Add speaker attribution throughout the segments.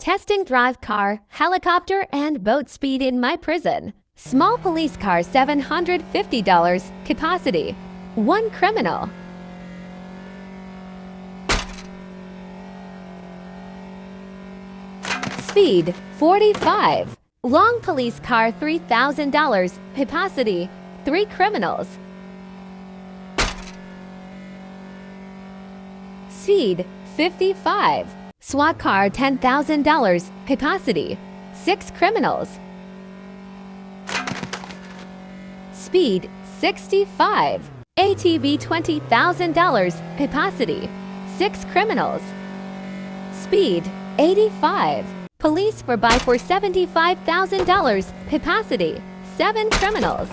Speaker 1: Testing drive car, helicopter, and boat speed in my prison. Small police car $750. Capacity 1 criminal. Speed 45. Long police car $3,000. Capacity 3 criminals. Speed 55. SWAT car $10,000. Capacity 6 criminals. Speed 65. ATV $20,000. Capacity 6 criminals. Speed 85. Police for buy for $75,000. Capacity 7 criminals.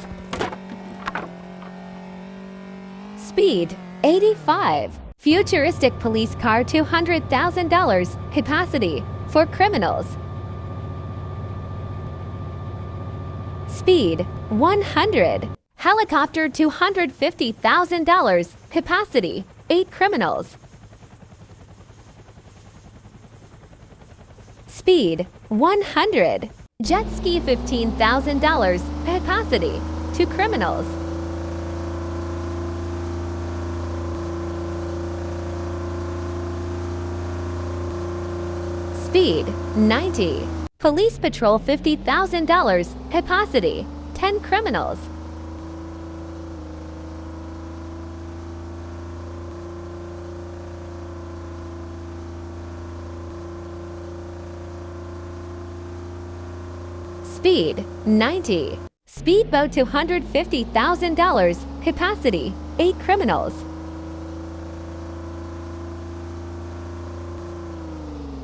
Speaker 1: Speed 85. Futuristic police car $200,000. Capacity 4 criminals. Speed 100. Helicopter $250,000. Capacity 8 criminals. Speed 100. Jet ski $15,000. Capacity 2 criminals. Speed 90. Police patrol $50,000. Capacity 10 criminals. Speed 90. Speedboat $250,000. Capacity 8 criminals.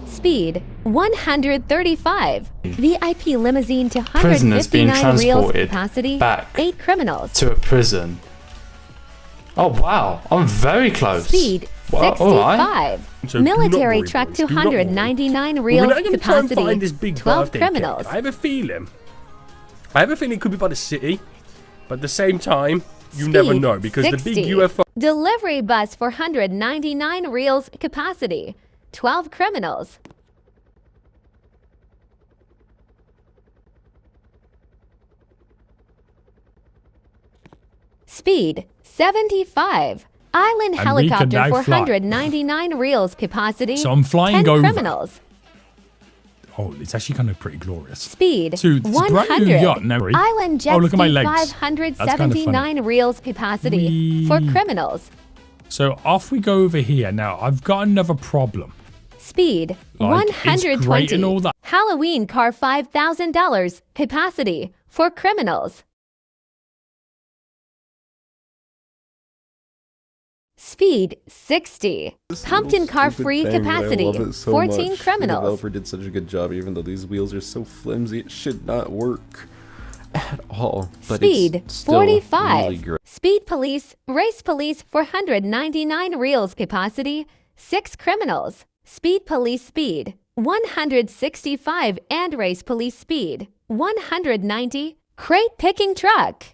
Speaker 1: Speed 135. VIP limousine
Speaker 2: Prisoners being
Speaker 1: $259 reals.
Speaker 2: transported
Speaker 1: Capacity
Speaker 2: back
Speaker 1: 8 criminals.
Speaker 2: to a prison. Oh wow, I'm very close.
Speaker 1: Speed
Speaker 2: Well,
Speaker 1: 65.
Speaker 2: alright.
Speaker 3: So do not
Speaker 1: Military
Speaker 3: worry,
Speaker 1: truck
Speaker 3: boys, do not worry.
Speaker 1: $299
Speaker 3: We're
Speaker 1: reals.
Speaker 3: not going to try and
Speaker 1: Capacity
Speaker 3: find this big
Speaker 1: 12
Speaker 3: birthday
Speaker 1: criminals.
Speaker 3: cake. I have a feeling it could be by the city, but at the same time, you never
Speaker 1: Speed
Speaker 3: know because
Speaker 1: 60.
Speaker 3: the big UFO.
Speaker 1: Delivery bus $499 reals. Capacity 12 criminals. Speed 75. Island
Speaker 4: And we can
Speaker 1: helicopter
Speaker 4: now fly.
Speaker 1: 499 reals. Capacity
Speaker 4: So I'm flying
Speaker 1: 10
Speaker 4: over.
Speaker 1: criminals.
Speaker 4: Oh, it's actually kind of pretty glorious.
Speaker 1: Speed
Speaker 4: To this brand new
Speaker 1: 100.
Speaker 4: yacht, no worry.
Speaker 1: Island jet
Speaker 4: Oh, look at my
Speaker 1: ski
Speaker 4: legs. That's kind of
Speaker 1: 579 reals. Capacity for
Speaker 4: Whee.
Speaker 1: criminals.
Speaker 4: So off we go over here. Now, I've got another problem.
Speaker 1: Speed
Speaker 4: Like, it's
Speaker 1: 120.
Speaker 4: great and all that.
Speaker 1: Halloween car $5,000. Capacity for criminals. Speed 60. Pumpkin car free. Capacity 14 criminals.
Speaker 5: The developer did such a good job, even though these wheels are so flimsy, it should not work at all. But
Speaker 1: Speed
Speaker 5: it's still
Speaker 1: 45.
Speaker 5: really great.
Speaker 1: Speed police, race police 499 reals. Capacity 6 criminals. Speed police speed 165 and race police speed 190. Crate picking truck